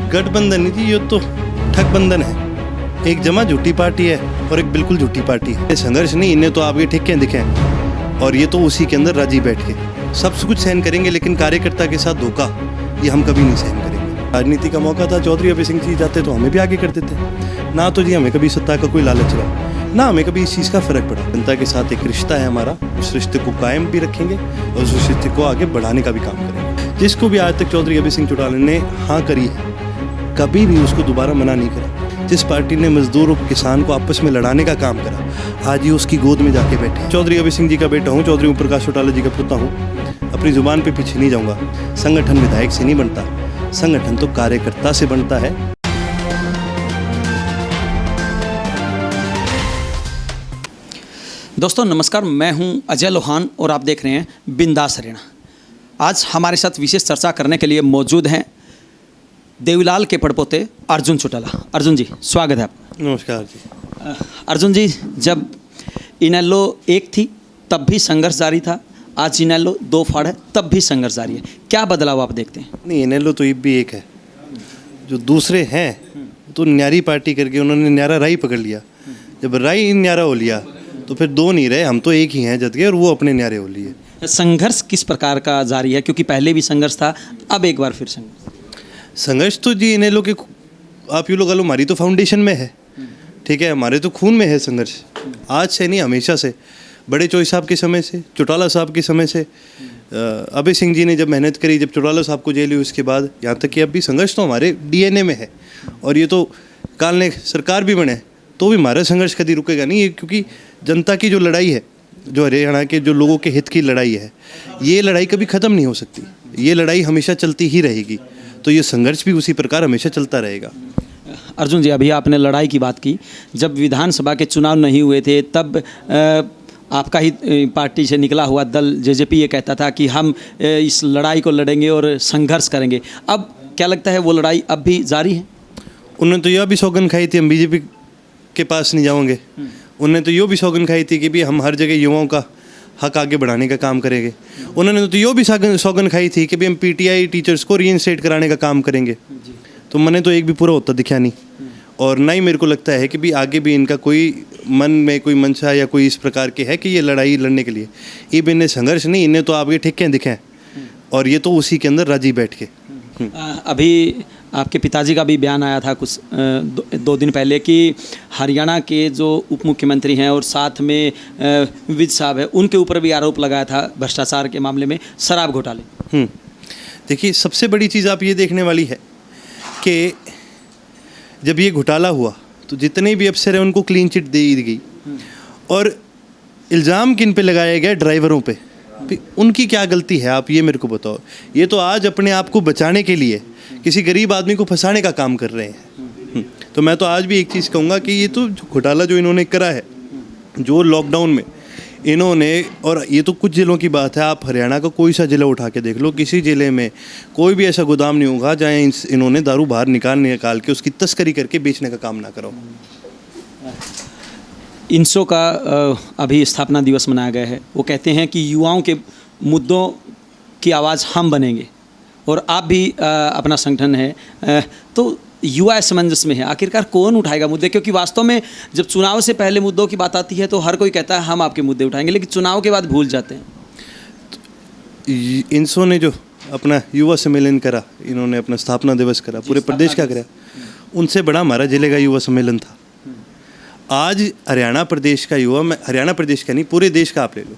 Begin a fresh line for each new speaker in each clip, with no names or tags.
गठबंधन नहीं जी, ये तो ठगबंधन है। एक जमा झूठी पार्टी है और एक बिल्कुल झूठी पार्टी है। ये संघर्ष नहीं, इन्हें तो आपके ठेके दिखे हैं और ये तो उसी के अंदर राजी बैठ के सब कुछ सहन करेंगे, लेकिन कार्यकर्ता के साथ धोखा ये हम कभी नहीं सहन करेंगे। राजनीति का मौका था, चौधरी अभय सिंह जी जाते तो हमें भी आगे कर देते ना। तो जी हमें कभी सत्ता का कोई लालच रहा ना, हमें कभी इस चीज़ का फर्क पड़ा। जनता के साथ एक रिश्ता है हमारा, उस रिश्ते को कायम भी रखेंगे और उस रिश्ते को आगे बढ़ाने का भी काम करेंगे। जिसको भी आज तक चौधरी अभय सिंह चौटाला ने हाँ करी है, कभी भी उसको दोबारा मना नहीं करा। जिस पार्टी ने मजदूर और किसान को आपस में लड़ाने का काम करा, आज ये उसकी गोद में जाके बैठे। चौधरी अभय सिंह जी का बेटा हूँ, चौधरी ओम प्रकाश चौटाला जी का पुत्र हूँ। अपनी जुबान पे पीछे नहीं जाऊँगा। संगठन विधायक से नहीं बनता, संगठन तो कार्यकर्ता से बनता है।
दोस्तों नमस्कार, मैं हूं अजय लोहान और आप देख रहे हैं बिंदास हरियाणा। आज हमारे साथ विशेष चर्चा करने के लिए मौजूद हैं देवीलाल के पड़पोते अर्जुन चौटाला। अर्जुन जी स्वागत है आपका।
नमस्कार जी।
अर्जुन जी, जब इनेलो एक थी तब भी संघर्ष जारी था, आज इनेलो दो फाड़ है तब भी संघर्ष जारी है, क्या बदलाव आप देखते हैं?
नहीं, इनेलो तो ये भी एक है। जो दूसरे हैं तो न्यारी पार्टी करके उन्होंने न्यारा राई पकड़ लिया। जब राई न्यारा हो लिया तो फिर दो नहीं रहे, हम तो एक ही हैं जद के, और वो अपने न्यारे हो लिए।
संघर्ष किस प्रकार का जारी है, क्योंकि पहले भी संघर्ष था, अब एक बार फिर
संघर्ष तो जी इन्हें लोग आप ये लोग आलो, हमारी तो फाउंडेशन में है, ठीक है, हमारे तो खून में है संघर्ष। आज से नहीं, हमेशा से, बड़े चौधरी साहब के समय से, चौटाला साहब के समय से, अभय सिंह जी ने जब मेहनत करी, जब चौटाला साहब को जेल हुई उसके बाद, यहाँ तक कि अब भी संघर्ष तो हमारे डीएनए में है। और ये तो काल ने सरकार भी बने तो भी हमारा संघर्ष कभी रुकेगा नहीं, क्योंकि जनता की जो लड़ाई है, जो हरियाणा के जो लोगों के हित की लड़ाई है, ये लड़ाई कभी ख़त्म नहीं हो सकती। ये लड़ाई हमेशा चलती ही रहेगी, तो ये संघर्ष भी उसी प्रकार हमेशा चलता रहेगा।
अर्जुन जी, अभी आपने लड़ाई की बात की, जब विधानसभा के चुनाव नहीं हुए थे तब आपका ही पार्टी से निकला हुआ दल जेजेपी ये कहता था कि हम इस लड़ाई को लड़ेंगे और संघर्ष करेंगे। अब क्या लगता है वो लड़ाई अब भी जारी है?
उन्होंने तो यह भी सौगंध खाई थी हम बीजेपी के पास नहीं जाओगे। उन्होंने तो यो भी सौगंध खाई थी कि भी हम हर जगह युवाओं का हक आगे बढ़ाने का काम करेंगे। उन्होंने तो यो भी सौगंध खाई थी कि भी हम पीटीआई टीचर्स को रीइंस्टेट कराने का काम करेंगे। तो मैंने तो एक भी पूरा होता दिखा नहीं, और ना ही मेरे को लगता है कि भी आगे भी इनका कोई मन में कोई मंशा या कोई इस प्रकार के है कि ये लड़ाई लड़ने के लिए। ये भी इन्हें संघर्ष नहीं, इन्हें तो आपके ठेके दिखे हैं और ये तो उसी के अंदर राजी बैठ के।
अभी आपके पिताजी का भी बयान आया था कुछ दो दिन पहले कि हरियाणा के जो उप मुख्यमंत्री हैं और साथ में विज साहब है, उनके ऊपर भी आरोप लगाया था भ्रष्टाचार के मामले में, शराब घोटाले।
देखिए, सबसे बड़ी चीज़ आप ये देखने वाली है कि जब ये घोटाला हुआ तो जितने भी अफसर हैं उनको क्लीन चिट दे दी गई, और इल्ज़ाम किन पे लगाया गया? ड्राइवरों पे। उनकी क्या गलती है, आप ये मेरे को बताओ। ये तो आज अपने आप को बचाने के लिए किसी गरीब आदमी को फंसाने का काम कर रहे हैं। तो मैं तो आज भी एक चीज़ कहूँगा कि ये तो घोटाला जो इन्होंने करा है, जो लॉकडाउन में इन्होंने, और ये तो कुछ जिलों की बात है, आप हरियाणा का कोई सा जिला उठा के देख लो, किसी ज़िले में कोई भी ऐसा गोदाम नहीं होगा जहाँ इन्होंने दारू बाहर निकाल के उसकी तस्करी करके बेचने का काम ना करो।
इंसो का अभी स्थापना दिवस मनाया गया है। वो कहते हैं कि युवाओं के मुद्दों की आवाज़ हम बनेंगे, और आप भी अपना संगठन है, तो युवा असमंजस में है, आखिरकार कौन उठाएगा मुद्दे? क्योंकि वास्तव में जब चुनाव से पहले मुद्दों की बात आती है तो हर कोई कहता है हम आपके मुद्दे उठाएंगे, लेकिन चुनाव के बाद भूल जाते हैं।
इंसो ने जो अपना युवा सम्मेलन करा, इन्होंने अपना स्थापना दिवस करा, पूरे प्रदेश का करा, उनसे बड़ा हमारा जिले का युवा सम्मेलन था। आज हरियाणा प्रदेश का युवा, मैं हरियाणा प्रदेश का नहीं, पूरे देश का आप ले लो,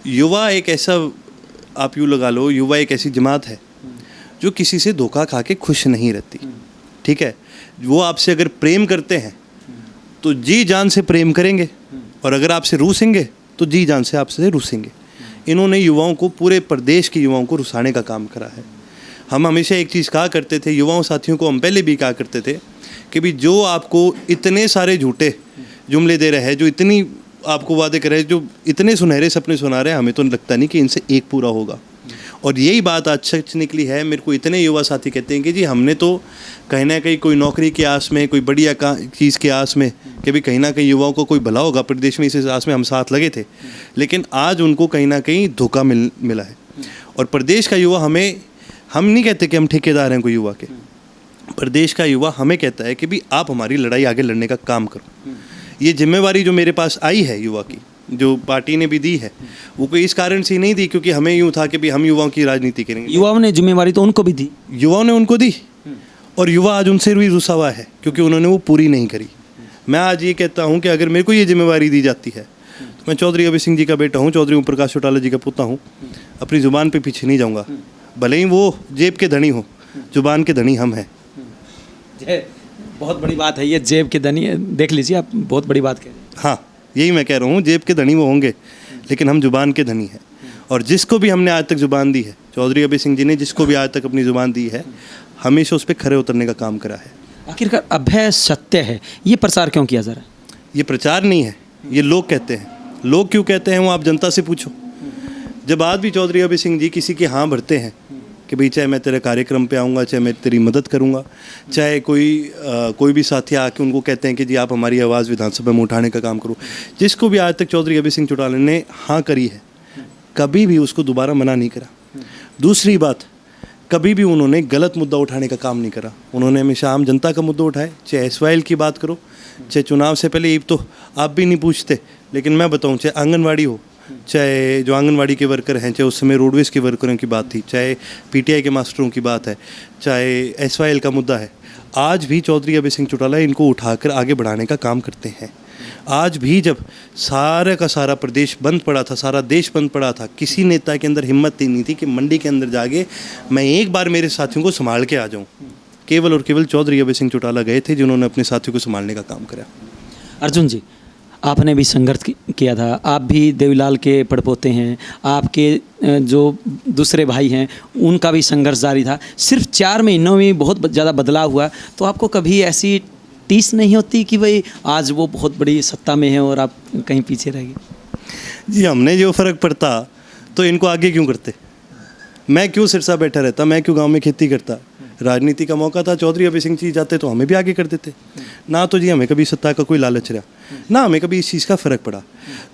युवा एक ऐसा, आप यूँ लगा लो, युवा एक ऐसी जमात है जो किसी से धोखा खा के खुश नहीं रहती, ठीक है। वो आपसे अगर प्रेम करते हैं तो जी जान से प्रेम करेंगे, और अगर आपसे रूसेंगे तो जी जान से आपसे रूसेंगे। इन्होंने युवाओं को, पूरे प्रदेश के युवाओं को रुसाने का काम करा है। हम हमेशा एक चीज़ कहा करते थे, युवाओं साथियों को हम पहले भी कहा करते थे कि भी जो आपको इतने सारे झूठे जुमले दे रहे हैं, जो इतनी आपको वादे कर रहे हैं, जो इतने सुनहरे सपने सुना रहे हैं, हमें तो लगता नहीं कि इनसे एक पूरा होगा। और यही बात आज सच निकली है। मेरे को इतने युवा साथी कहते हैं कि जी हमने तो कहीं ना कहीं कोई नौकरी की आस में, कोई बढ़िया चीज़ की आस में, कि भी कहीं ना कहीं युवाओं को कोई भला होगा प्रदेश में, इस आस में हम साथ लगे थे, लेकिन आज उनको कहीं ना कहीं धोखा मिला है। और प्रदेश का युवा, हम नहीं कहते कि हम ठेकेदार हैं कोई युवा के, प्रदेश का युवा हमें कहता है कि भी आप हमारी लड़ाई आगे लड़ने का काम करो। ये जिम्मेवारी जो मेरे पास आई है युवा की, जो पार्टी ने भी दी है, वो कोई इस कारण से नहीं दी क्योंकि हमें यूँ था कि भी हम युवाओं की राजनीति करेंगे।
युवाओं ने जिम्मेवारी तो उनको भी दी,
युवाओं ने उनको दी और युवा आज उनसे भी रुसा हुआ है क्योंकि उन्होंने वो पूरी नहीं करी। मैं आज ये कहता हूँ कि अगर मेरे को ये जिम्मेवारी दी जाती है तो मैं चौधरी अभय सिंह जी का बेटा हूँ, चौधरी ओम प्रकाश चौटाला जी का पुत्र हूँ, अपनी ज़ुबान पे पीछे नहीं जाऊँगा। भले ही वो जेब के धनी हो, ज़ुबान के धनी हम हैं।
बहुत बड़ी बात है ये, जेब के धनी देख लीजिए आप, बहुत बड़ी बात कह रहे हैं।
हाँ, यही मैं कह रहा हूँ, जेब के धनी वो होंगे लेकिन हम ज़ुबान के धनी हैं। और जिसको भी हमने आज तक ज़ुबान दी है, चौधरी अभय सिंह जी ने जिसको भी आज तक अपनी ज़ुबान दी है, हमेशा उस पर खरे उतरने का काम करा है।
आखिरकार अभय सत्य है, ये प्रचार क्यों किया जा रहा है?
ये प्रचार नहीं है, ये लोग कहते हैं। लोग क्यों कहते हैं वो आप जनता से पूछो। जब आज भी चौधरी अभय सिंह जी किसी की हाँ भरते हैं कि भाई चाहे मैं तेरे कार्यक्रम पे आऊँगा, चाहे मैं तेरी मदद करूँगा, चाहे कोई भी साथी आके उनको कहते हैं कि जी आप हमारी आवाज़ विधानसभा में उठाने का काम करो, जिसको भी आज तक चौधरी अभय सिंह चौटाला ने हाँ करी है, कभी भी उसको दोबारा मना नहीं करा। दूसरी बात, कभी भी उन्होंने गलत मुद्दा उठाने का काम नहीं करा। उन्होंने हमेशा आम जनता का मुद्दा उठाए, चाहे एसवाइएल की बात करो, चाहे चुनाव से पहले, ये तो आप भी नहीं पूछते लेकिन मैं बताऊं, चाहे आंगनवाड़ी हो, चाहे जो आंगनवाड़ी के वर्कर हैं, चाहे उस समय रोडवेज़ के वर्करों की बात थी, चाहे पीटीआई के मास्टरों की बात है, चाहे एसवाइएल का मुद्दा है, आज भी चौधरी अभय सिंह चौटाला इनको उठाकर आगे बढ़ाने का काम करते हैं। आज भी जब सारा का सारा प्रदेश बंद पड़ा था, सारा देश बंद पड़ा था, किसी नेता के अंदर हिम्मत नहीं थी कि मंडी के अंदर जाके मैं एक बार मेरे साथियों को संभाल के आ जाऊं। केवल और केवल चौधरी अभय सिंह चौटाला गए थे जिन्होंने अपने साथियों को संभालने का काम करा।
अर्जुन जी, आपने भी संघर्ष किया था, आप भी देवीलाल के पड़पोते हैं, आपके जो दूसरे भाई हैं उनका भी संघर्ष जारी था। सिर्फ 4 महीनों में बहुत ज़्यादा बदलाव हुआ, तो आपको कभी ऐसी टीस नहीं होती कि भाई आज वो बहुत बड़ी सत्ता में है और आप कहीं पीछे रह गए?
जी, हमने जो फ़र्क पड़ता तो इनको आगे क्यों करते? मैं क्यों सिरसा बैठा रहता? मैं क्यों गांव में खेती करता? राजनीति का मौका था, चौधरी अभय सिंह जी जाते तो हमें भी आगे कर देते ना। तो जी हमें कभी सत्ता का कोई लालच रहा ना, हमें कभी इस चीज़ का फ़र्क पड़ा।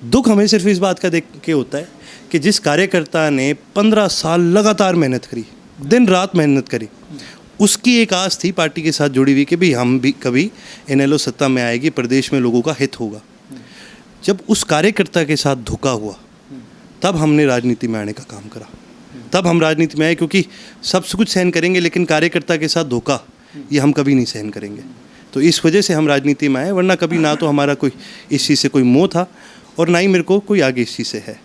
दुख हमें सिर्फ इस बात का देख के होता है कि जिस कार्यकर्ता ने 15 साल लगातार मेहनत करी, दिन रात मेहनत करी, उसकी एक आस थी पार्टी के साथ जुड़ी हुई कि भाई हम भी कभी इनेलो सत्ता में आएगी, प्रदेश में लोगों का हित होगा। जब उस कार्यकर्ता के साथ धोखा हुआ तब हमने राजनीति में आने का काम करा, तब हम राजनीति में आए, क्योंकि सब कुछ सहन करेंगे लेकिन कार्यकर्ता के साथ धोखा ये हम कभी नहीं सहन करेंगे। तो इस वजह से हम राजनीति में आए, वरना कभी ना तो हमारा कोई इस चीज़ से कोई मोह था और ना ही मेरे को कोई आगे इस चीज़ से है।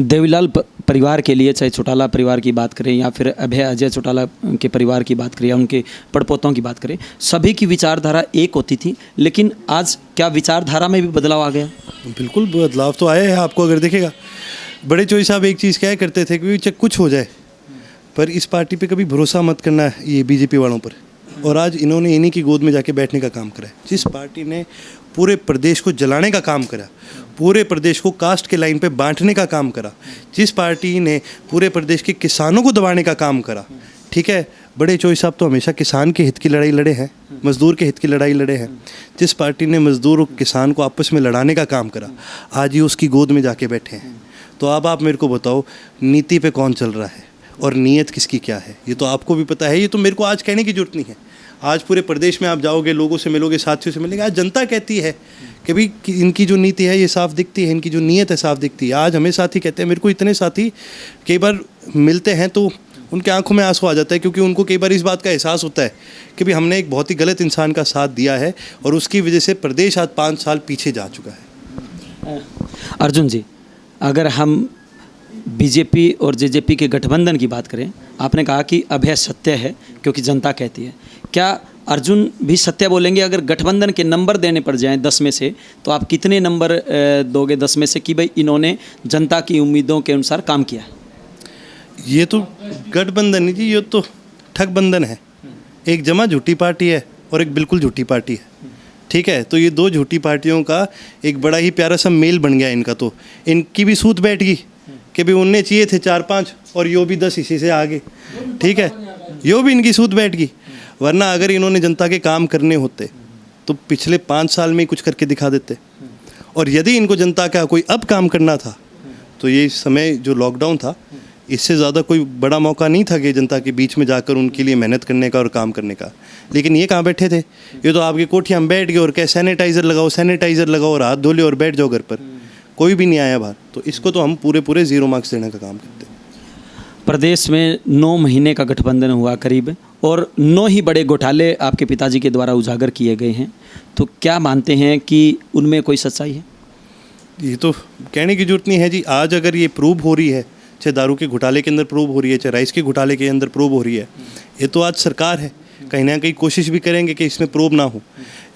देवीलाल परिवार के लिए, चाहे चौटाला परिवार की बात करें या फिर अभय अजय चौटाला के परिवार की बात करें या उनके पड़पोतों की बात करें, सभी की विचारधारा एक होती थी, लेकिन आज क्या विचारधारा में भी बदलाव आ गया?
बिल्कुल बदलाव तो आया है। आपको अगर देखेगा, बड़े चोई साहब एक चीज़ क्या करते थे कि चाहे कुछ हो जाए पर इस पार्टी पे कभी भरोसा मत करना है ये बीजेपी वालों पर, और आज इन्होंने इन्हीं की गोद में जाके बैठने का काम करा है। जिस पार्टी ने पूरे प्रदेश को जलाने का काम करा, पूरे प्रदेश को कास्ट के लाइन पे बांटने का काम करा, जिस पार्टी ने पूरे प्रदेश के किसानों को दबाने का काम करा, ठीक है, बड़े चोई साहब तो हमेशा किसान के हित की लड़ाई लड़े हैं, मजदूर के हित की लड़ाई लड़े हैं। जिस पार्टी ने मजदूर और किसान को आपस में लड़ाने का काम करा, आज ये उसकी गोद में जाके बैठे हैं। तो अब आप मेरे को बताओ, नीति पे कौन चल रहा है और नीयत किसकी क्या है, ये तो आपको भी पता है। ये तो मेरे को आज कहने की जरूरत नहीं है। आज पूरे प्रदेश में आप जाओगे, लोगों से मिलोगे, साथियों से मिलेंगे, आज जनता कहती है कि भाई इनकी जो नीति है ये साफ दिखती है, इनकी जो नीयत है साफ दिखती है। आज हमें साथी कहते हैं, मेरे को इतने साथी कई बार मिलते हैं तो उनके आंखों में आंसू आ जाता है, क्योंकि उनको कई बार इस बात का एहसास होता है कि भाई हमने एक बहुत ही गलत इंसान का साथ दिया है और उसकी वजह से प्रदेश आज 5 साल पीछे जा चुका है।
अर्जुन जी, अगर हम बीजेपी और जेजेपी के गठबंधन की बात करें, आपने कहा कि अभय सत्य है क्योंकि जनता कहती है, क्या अर्जुन भी सत्य बोलेंगे? अगर गठबंधन के नंबर देने पड़ जाएं 10 में से, तो आप कितने नंबर दोगे 10 में से कि भाई इन्होंने जनता की उम्मीदों के अनुसार काम किया है?
ये तो गठबंधन नहीं जी, ये तो ठगबंधन है। एक जमा झूठी पार्टी है और एक बिल्कुल झूठी पार्टी है, ठीक है। तो ये 2 झूठी पार्टियों का एक बड़ा ही प्यारा सा मेल बन गया इनका। तो इनकी भी सूत बैठ गई कि भाई उन्हें चाहिए थे 4-5 और यो भी 10 इसी से आगे, ठीक है, यो भी इनकी सूत बैठ गई। वरना अगर इन्होंने जनता के काम करने होते तो पिछले 5 साल में ही कुछ करके दिखा देते, और यदि इनको जनता का कोई अब काम करना था तो ये समय जो लॉकडाउन था इससे ज़्यादा कोई बड़ा मौका नहीं था कि जनता के बीच में जाकर उनके लिए मेहनत करने का और काम करने का। लेकिन ये कहाँ बैठे थे, ये तो आपकी कोठियाँ में बैठ गए और क्या सैनिटाइज़र लगाओ और हाथ धो ले और बैठ जाओ घर पर, कोई भी नहीं आया बाहर। तो इसको तो हम पूरे 0 मार्क्स देने का काम करते हैं।
प्रदेश में 9 महीने का गठबंधन हुआ करीब, और 9 ही बड़े घोटाले आपके पिताजी के द्वारा उजागर किए गए हैं, तो क्या मानते हैं कि उनमें कोई सच्चाई है?
ये तो कहने की जरूरत नहीं है जी। आज अगर ये प्रूव हो रही है, चाहे दारू के घोटाले के अंदर प्रूव हो रही है, चाहे राइस के घोटाले के अंदर प्रूव हो रही है, ये तो आज सरकार है, कहीं ना कहीं कोशिश भी करेंगे कि इसमें प्रूव ना हो।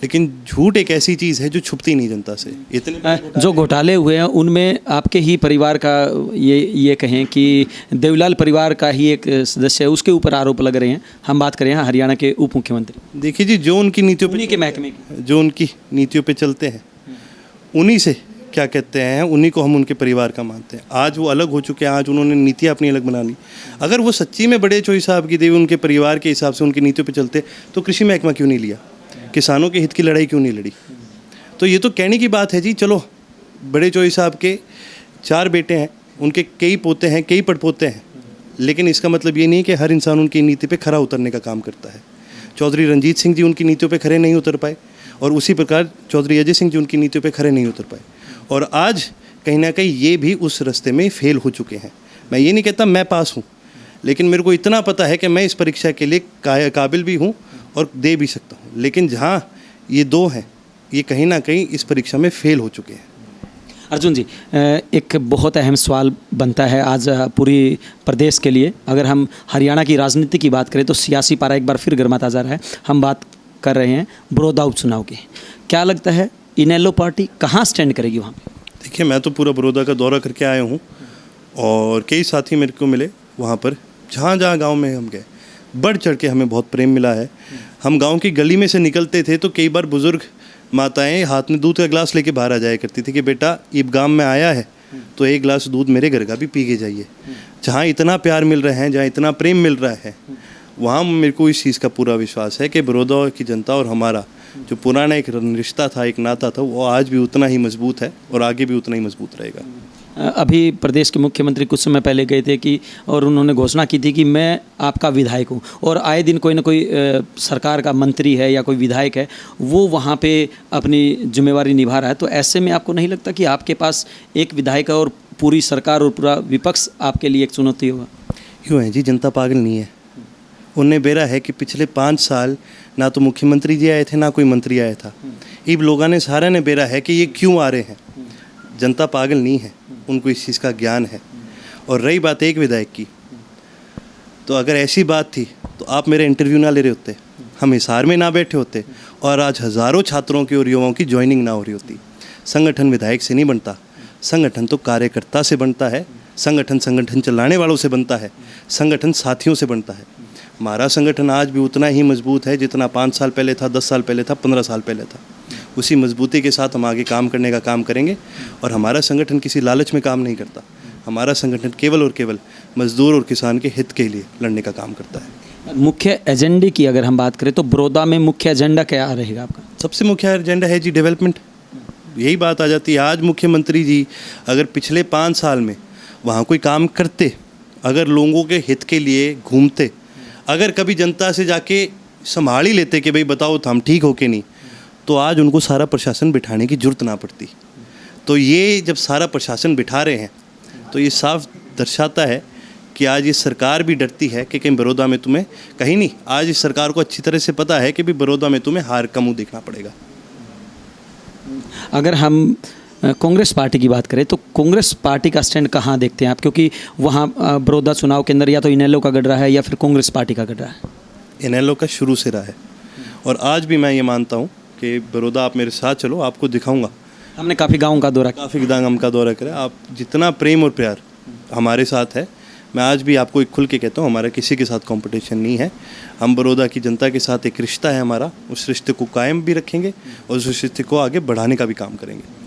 लेकिन झूठ एक ऐसी चीज़ है जो छुपती नहीं जनता से। इतने
जो घोटाले हुए हैं उनमें आपके ही परिवार का, ये कहें कि देवीलाल परिवार का ही एक सदस्य है, उसके ऊपर आरोप लग रहे हैं। हम बात करें हरियाणा के उप मुख्यमंत्री।
देखिए जी, जो उनकी नीतियों
उन्हीं के महकमे
जो उनकी नीतियों पे चलते हैं, उन्हीं से क्या कहते हैं, उन्हीं को हम उनके परिवार का मानते हैं। आज वो अलग हो चुके हैं, आज उन्होंने नीतियाँ अपनी अलग बना ली। अगर वो सच्ची में बड़े चोई साहब की देवी उनके परिवार के हिसाब से उनकी नीतियों पे चलते तो कृषि महकमा क्यों नहीं लिया, किसानों के हित की लड़ाई क्यों नहीं लड़ी? तो ये तो कहने की बात है जी। चलो, बड़े चोई साहब के 4 बेटे हैं, उनके कई पोते हैं, कई पड़पोते हैं, लेकिन इसका मतलब ये नहीं कि हर इंसान उनकी नीति पे खरा उतरने का काम करता है। चौधरी रंजीत सिंह जी उनकी नीतियों पे खरे नहीं उतर पाए, और उसी प्रकार चौधरी अजय सिंह जी उनकी नीतियों पे खरे नहीं उतर पाए, और आज कहीं ना कहीं ये भी उस रास्ते में फेल हो चुके हैं। मैं ये नहीं कहता मैं पास हूँ, लेकिन मेरे को इतना पता है कि मैं इस परीक्षा के लिए काबिल भी हूँ और दे भी सकता हूँ। लेकिन जहाँ ये 2 हैं, ये कहीं ना कहीं इस परीक्षा में फेल हो चुके हैं।
अर्जुन जी, एक बहुत अहम सवाल बनता है आज पूरी प्रदेश के लिए। अगर हम हरियाणा की राजनीति की बात करें तो सियासी पारा एक बार फिर गर्माता जा रहा है। हम बात कर रहे हैं बड़ौदा उपचुनाव की। क्या लगता है इनेलो पार्टी कहाँ स्टैंड करेगी वहाँ पे?
देखिए, मैं तो पूरा बड़ौदा का दौरा करके आया हूँ और कई साथी मेरे को मिले वहाँ पर। जहाँ जहाँ गांव में हम गए, बढ़ चढ़ के हमें बहुत प्रेम मिला है। हम गांव की गली में से निकलते थे तो कई बार बुज़ुर्ग माताएं हाथ में दूध का गिलास लेके बाहर आ जाया करती थी कि बेटा ईब गांव में आया है तो एक गिलास दूध मेरे घर का भी पी के जाइए। जहाँ इतना प्यार मिल रहा है, जहाँ इतना प्रेम मिल रहा है, वहाँ मेरे को इस चीज़ का पूरा विश्वास है कि बड़ौदा की जनता और हमारा जो पुराना एक रिश्ता था, एक नाता था, वो आज भी उतना ही मजबूत है और आगे भी उतना ही मजबूत रहेगा।
अभी प्रदेश के मुख्यमंत्री कुछ समय पहले गए थे कि, और उन्होंने घोषणा की थी कि मैं आपका विधायक हूँ, और आए दिन कोई ना कोई सरकार का मंत्री है या कोई विधायक है वो वहाँ पे अपनी जिम्मेवारी निभा रहा है। तो ऐसे में आपको नहीं लगता कि आपके पास एक विधायक है और पूरी सरकार और पूरा विपक्ष आपके लिए एक चुनौती होगा?
यूँ है जी, जनता पागल नहीं है। उन्हें बेरा है कि पिछले 5 साल ना तो मुख्यमंत्री जी आए थे, ना कोई मंत्री आया था। ईब लोगों ने सारे ने बेरा है कि ये क्यों आ रहे हैं। जनता पागल नहीं है, उनको इस चीज़ का ज्ञान है। और रही बात एक विधायक की, तो अगर ऐसी बात थी तो आप मेरे इंटरव्यू ना ले रहे होते, हम हिसार में ना बैठे होते, और आज हज़ारों छात्रों की और युवाओं की ज्वाइनिंग ना हो रही होती। संगठन विधायक से नहीं बनता, संगठन तो कार्यकर्ता से बनता है, संगठन चलाने वालों से बनता है, संगठन साथियों से बनता है। हमारा संगठन आज भी उतना ही मजबूत है जितना 5 साल पहले था, 10 साल पहले था, 15 साल पहले था। उसी मजबूती के साथ हम आगे काम करने का काम करेंगे। और हमारा संगठन किसी लालच में काम नहीं करता। हमारा संगठन केवल और केवल मजदूर और किसान के हित के लिए लड़ने का काम करता है।
मुख्य एजेंडे की अगर हम बात करें तो बड़ौदा में मुख्य एजेंडा क्या रहेगा आपका?
सबसे मुख्य एजेंडा है जी डेवलपमेंट। यही बात आ जाती है। आज मुख्यमंत्री जी अगर पिछले 5 साल में वहाँ कोई काम करते, अगर लोगों के हित के लिए घूमते, अगर कभी जनता से जाके संभाल ही लेते कि भाई बताओ तो हम ठीक हो के नहीं, तो आज उनको सारा प्रशासन बिठाने की जरूरत ना पड़ती। तो ये जब सारा प्रशासन बिठा रहे हैं तो ये साफ दर्शाता है कि आज ये सरकार भी डरती है कि कहीं बड़ौदा में तुम्हें कहीं नहीं, आज इस सरकार को अच्छी तरह से पता है कि भी बड़ौदा में तुम्हें हार का मुँह देखना पड़ेगा।
अगर हम कांग्रेस पार्टी की बात करें तो कांग्रेस पार्टी का स्टैंड कहाँ देखते हैं आप? क्योंकि वहाँ बड़ौदा चुनाव के अंदर या तो इनेलो का गढ़ रहा है या फिर कांग्रेस पार्टी का गढ़ रहा है।
इनेलो का शुरू से रहा है और आज भी मैं ये मानता हूँ कि बड़ौदा, आप मेरे साथ चलो, आपको दिखाऊंगा।
हमने काफ़ी गाँव का दौरा
करा। आप जितना प्रेम और प्यार हमारे साथ है, मैं आज भी आपको एक खुल के कहता हूँ, हमारा किसी के साथ कंपटीशन नहीं है। हम बड़ौदा की जनता के साथ एक रिश्ता है हमारा, उस रिश्ते को कायम भी रखेंगे और उस रिश्ते को आगे बढ़ाने का भी काम करेंगे।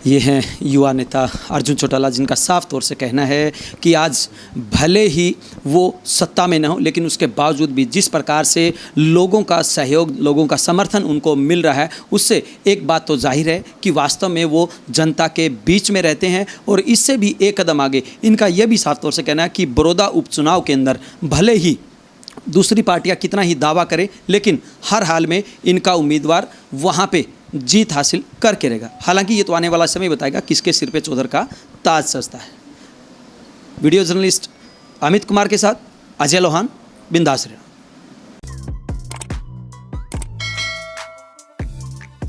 ये हैं युवा नेता अर्जुन चौटाला, जिनका साफ तौर से कहना है कि आज भले ही वो सत्ता में न हो, लेकिन उसके बावजूद भी जिस प्रकार से लोगों का सहयोग, लोगों का समर्थन उनको मिल रहा है, उससे एक बात तो जाहिर है कि वास्तव में वो जनता के बीच में रहते हैं। और इससे भी एक कदम आगे इनका यह भी साफ तौर से कहना है कि बड़ौदा उपचुनाव के अंदर भले ही दूसरी पार्टियां कितना ही दावा करें, लेकिन हर हाल में इनका उम्मीदवार वहाँ पे जीत हासिल करके रहेगा। हालांकि ये तो आने वाला समय बताएगा किसके सिर पे चौधर का ताज सजता है। वीडियो जर्नलिस्ट अमित कुमार के साथ अजय लोहान, बिंदास रहा।